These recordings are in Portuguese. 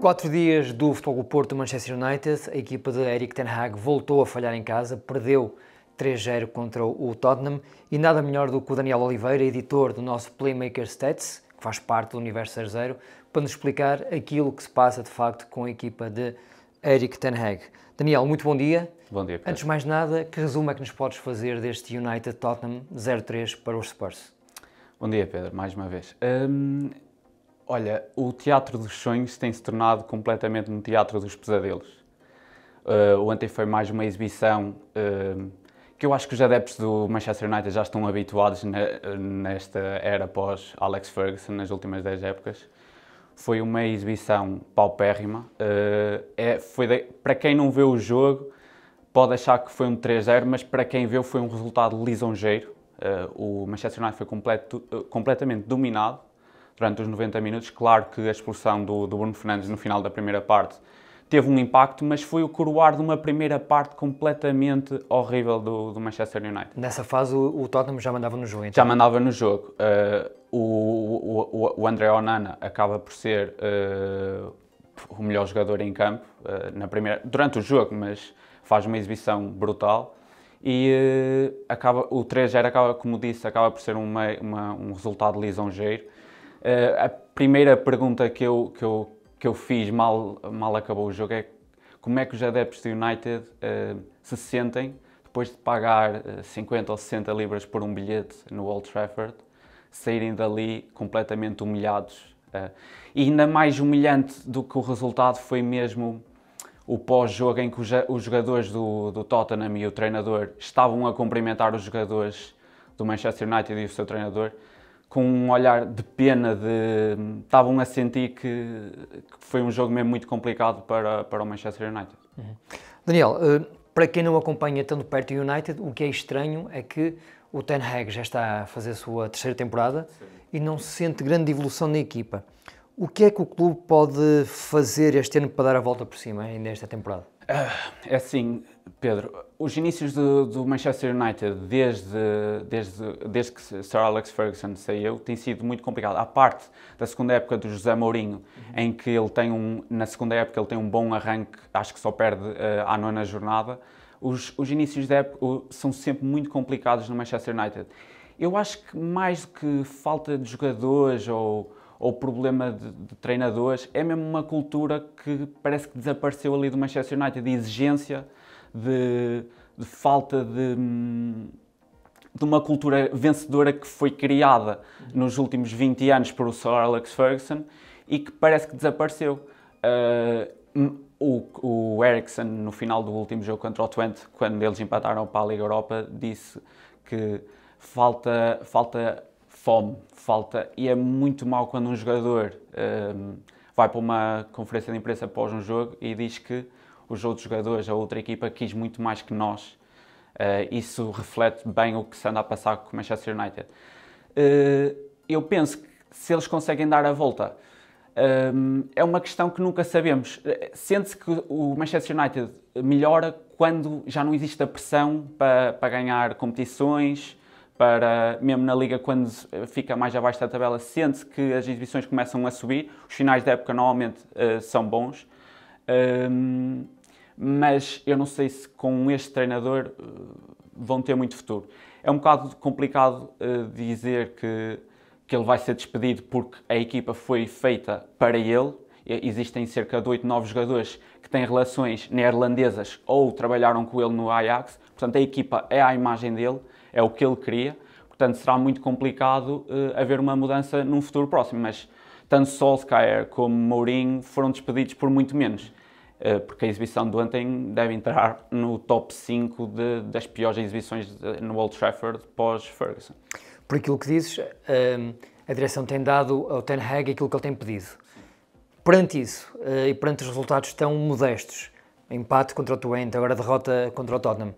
4 dias do Futebol Clube do Porto Manchester United, a equipa de Erik ten Hag voltou a falhar em casa, perdeu 3-0 contra o Tottenham e nada melhor do que o Daniel Oliveira, editor do nosso Playmaker Stats, que faz parte do Universo 00, para nos explicar aquilo que se passa de facto com a equipa de Erik ten Hag. Daniel, muito bom dia. Bom dia, Pedro. Antes de mais nada, que resumo é que nos podes fazer deste United Tottenham 0-3 para os Spurs? Bom dia, Pedro, mais uma vez. Olha, o Teatro dos Sonhos tem-se tornado completamente no Teatro dos Pesadelos. Ontem foi mais uma exibição que eu acho que os adeptos do Manchester United já estão habituados nesta era pós Alex Ferguson, nas últimas 10 épocas. Foi uma exibição paupérrima. Para quem não vê o jogo, pode achar que foi um 3-0, mas para quem viu foi um resultado lisonjeiro. O Manchester United foi completamente dominado durante os 90 minutos. Claro que a expulsão do Bruno Fernandes no final da primeira parte teve um impacto, mas foi o coroar de uma primeira parte completamente horrível do Manchester United. Nessa fase o Tottenham já mandava no jogo, então? Já mandava no jogo. O André Onana acaba por ser o melhor jogador em campo durante o jogo, mas faz uma exibição brutal. E o 3-0 acaba, como disse, acaba por ser um resultado lisonjeiro. A primeira pergunta que eu fiz mal acabou o jogo é como é que os adeptos do United se sentem depois de pagar 50 ou 60 libras por um bilhete no Old Trafford, saírem dali completamente humilhados. E ainda mais humilhante do que o resultado foi mesmo o pós-jogo em que os jogadores do Tottenham e o treinador estavam a cumprimentar os jogadores do Manchester United e o seu treinador com um olhar de pena, estavam a sentir que foi um jogo mesmo muito complicado para o Manchester United. Daniel, para quem não acompanha tanto perto o United, o que é estranho é que o Ten Hag já está a fazer a sua terceira temporada. Sim. E não se sente grande evolução na equipa. O que é que o clube pode fazer este ano para dar a volta por cima ainda esta temporada? É assim, Pedro, os inícios do Manchester United, desde que Sir Alex Ferguson saiu, tem sido muito complicado. À parte da segunda época do José Mourinho, em que na segunda época ele tem um bom arranque, acho que só perde à nona jornada, os inícios da época são sempre muito complicados no Manchester United. Eu acho que mais do que falta de jogadores ou problema de treinadores, é mesmo uma cultura que parece que desapareceu ali do Manchester United, de exigência, de falta de uma cultura vencedora que foi criada nos últimos 20 anos por o Sir Alex Ferguson e que parece que desapareceu. O Eriksen, no final do último jogo contra o Twente, quando eles empataram para a Liga Europa, disse que falta fome, e é muito mau quando um jogador vai para uma conferência de imprensa após um jogo e diz que os outros jogadores, a outra equipa, quis muito mais que nós. Isso reflete bem o que se anda a passar com o Manchester United. Eu penso que se eles conseguem dar a volta, é uma questão que nunca sabemos. Sente-se que o Manchester United melhora quando já não existe a pressão para ganhar competições, mesmo na Liga, quando fica mais abaixo da tabela, sente-se que as exibições começam a subir. Os finais da época normalmente são bons, mas eu não sei se com este treinador vão ter muito futuro. É um bocado complicado dizer que ele vai ser despedido porque a equipa foi feita para ele. Existem cerca de 8, 9 jogadores que têm relações neerlandesas ou trabalharam com ele no Ajax. Portanto, a equipa é à imagem dele, é o que ele queria. Portanto, será muito complicado haver uma mudança num futuro próximo. Mas tanto Solskjaer como Mourinho foram despedidos por muito menos. Porque a exibição de ontem deve entrar no top 5 das piores exibições no Old Trafford pós-Ferguson. Por aquilo que dizes, a direção tem dado ao Ten Hag aquilo que ele tem pedido. Perante isso, e perante os resultados tão modestos, empate contra o Twente, agora derrota contra o Tottenham,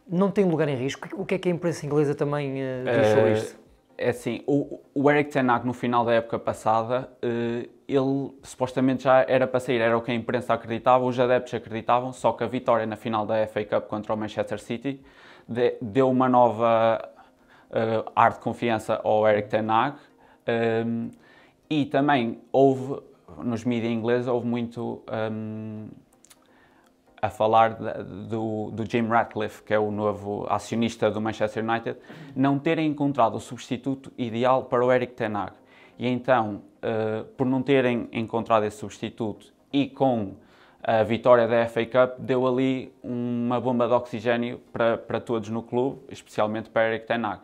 não tem lugar em risco? O que é que a imprensa inglesa também diz sobre isto? É assim, o Erik ten Hag no final da época passada, ele supostamente já era para sair, era o que a imprensa acreditava, os adeptos acreditavam, só que a vitória na final da FA Cup contra o Manchester City deu uma nova ar de confiança ao Erik ten Hag, e também houve nos mídias ingleses houve muito a falar do Jim Ratcliffe, que é o novo acionista do Manchester United, não terem encontrado o substituto ideal para o Erik ten Hag. E então, por não terem encontrado esse substituto e com a vitória da FA Cup, deu ali uma bomba de oxigênio para todos no clube, especialmente para Erik ten Hag.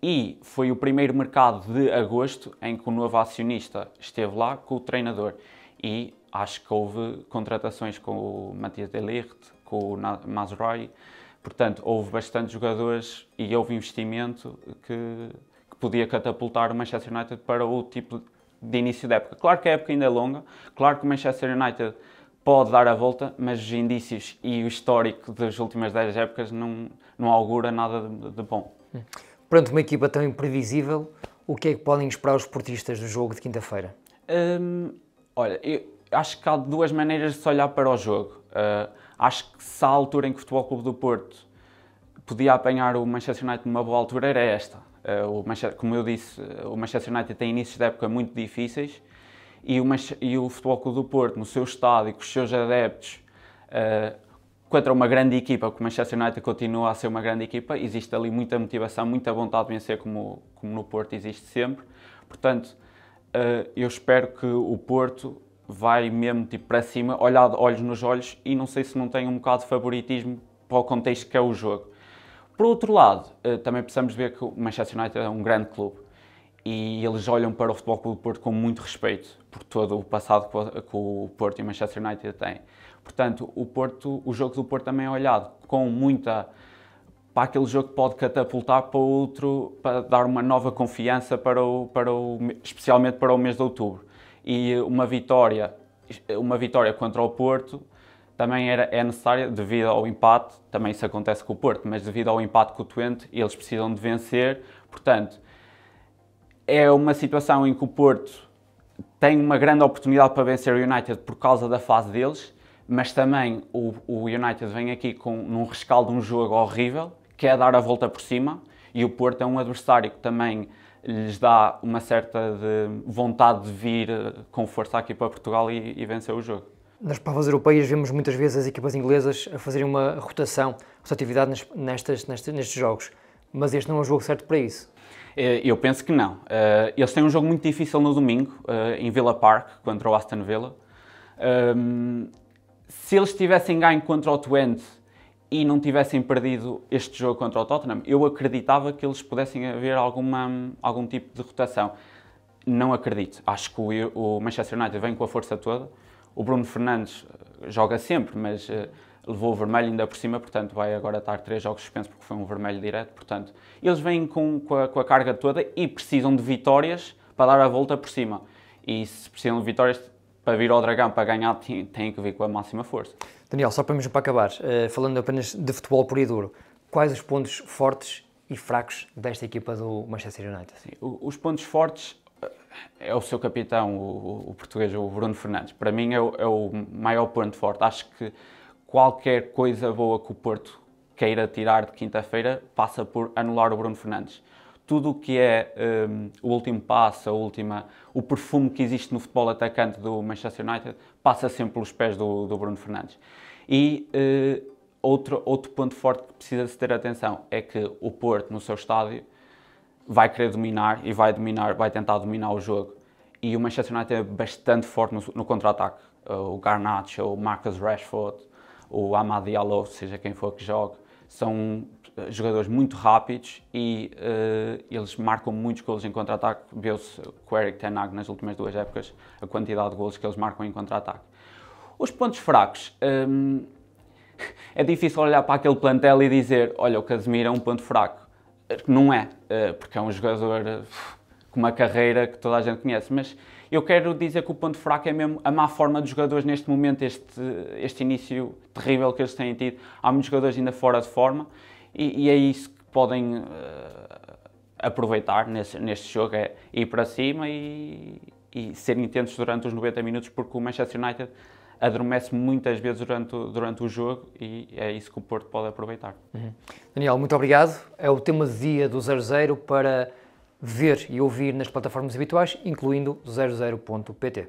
E foi o primeiro mercado de agosto em que o novo acionista esteve lá com o treinador. E acho que houve contratações com o Matthias de Ligt, com o Mazraoui. Portanto, houve bastantes jogadores e houve investimento que podia catapultar o Manchester United para o tipo de início da época. Claro que a época ainda é longa, claro que o Manchester United pode dar a volta, mas os indícios e o histórico das últimas 10 épocas não augura nada de bom. Perante uma equipa tão imprevisível, o que é que podem esperar os portistas do jogo de quinta-feira? Olha, eu acho que há duas maneiras de se olhar para o jogo. Acho que se há altura em que o Futebol Clube do Porto podia apanhar o Manchester United numa boa altura, era esta. Como eu disse, o Manchester United tem inícios de época muito difíceis e o Futebol Clube do Porto, no seu estádio, com os seus adeptos, contra uma grande equipa, porque o Manchester United continua a ser uma grande equipa, existe ali muita motivação, muita vontade de vencer, como no Porto existe sempre. Portanto, eu espero que o Porto vai mesmo tipo, para cima, olhar olhos nos olhos, e não sei se não tem um bocado de favoritismo para o contexto que é o jogo. Por outro lado, também precisamos ver que o Manchester United é um grande clube e eles olham para o Futebol Clube do Porto com muito respeito por todo o passado que o Porto e o Manchester United têm. Portanto, o jogo do Porto também é olhado com muita para aquele jogo que pode catapultar para outro, para dar uma nova confiança especialmente para o mês de outubro. E uma vitória contra o Porto também é necessária devido ao empate, também isso acontece com o Porto, mas devido ao empate com o Twente, eles precisam de vencer. Portanto, é uma situação em que o Porto tem uma grande oportunidade para vencer o United por causa da fase deles, mas também o United vem aqui num rescaldo de um jogo horrível, que é dar a volta por cima, e o Porto é um adversário que também lhes dá uma certa vontade de vir com força aqui para Portugal e vencer o jogo. Nas provas europeias vemos muitas vezes as equipas inglesas a fazerem uma rotatividade nestes jogos, mas este não é um jogo certo para isso. Eu penso que não. Eles têm um jogo muito difícil no domingo, em Villa Park, contra o Aston Villa. Se eles tivessem ganho contra o Twente e não tivessem perdido este jogo contra o Tottenham, eu acreditava que eles pudessem haver algum tipo de rotação. Não acredito. Acho que o Manchester United vem com a força toda. O Bruno Fernandes joga sempre, mas levou o vermelho ainda por cima, portanto vai agora estar 3 jogos suspensos porque foi um vermelho direto. Portanto, eles vêm com a carga toda e precisam de vitórias para dar a volta por cima. E se precisam de vitórias para vir ao Dragão para ganhar, têm que vir com a máxima força. Daniel, só para acabar, falando apenas de futebol puro e duro, quais os pontos fortes e fracos desta equipa do Manchester United? Sim, os pontos fortes é o seu capitão, o português, o Bruno Fernandes. Para mim é o maior ponto forte. Acho que qualquer coisa boa que o Porto queira tirar de quinta-feira passa por anular o Bruno Fernandes. Tudo o que é o último passo, o perfume que existe no futebol atacante do Manchester United passa sempre pelos pés do Bruno Fernandes. E outro ponto forte que precisa-se ter atenção é que o Porto, no seu estádio, vai querer dominar e vai tentar dominar o jogo. E o Manchester United é bastante forte no contra-ataque. O Garnacho, o Marcus Rashford, o Amad Diallo, seja quem for que jogue, são jogadores muito rápidos e eles marcam muitos golos em contra-ataque. Viu-se com o Erik ten Hag nas últimas 2 épocas a quantidade de golos que eles marcam em contra-ataque. Os pontos fracos, é difícil olhar para aquele plantel e dizer, olha, o Casemiro é um ponto fraco. Não é, porque é um jogador com uma carreira que toda a gente conhece, mas eu quero dizer que o ponto fraco é mesmo a má forma dos jogadores neste momento, este início terrível que eles têm tido. Há muitos jogadores ainda fora de forma e é isso que podem aproveitar neste jogo, é ir para cima e serem intensos durante os 90 minutos, porque o Manchester United adormece muitas vezes durante o jogo e é isso que o Porto pode aproveitar. Daniel, muito obrigado. É o tema de dia do 00 para ver e ouvir nas plataformas habituais, incluindo 00.pt.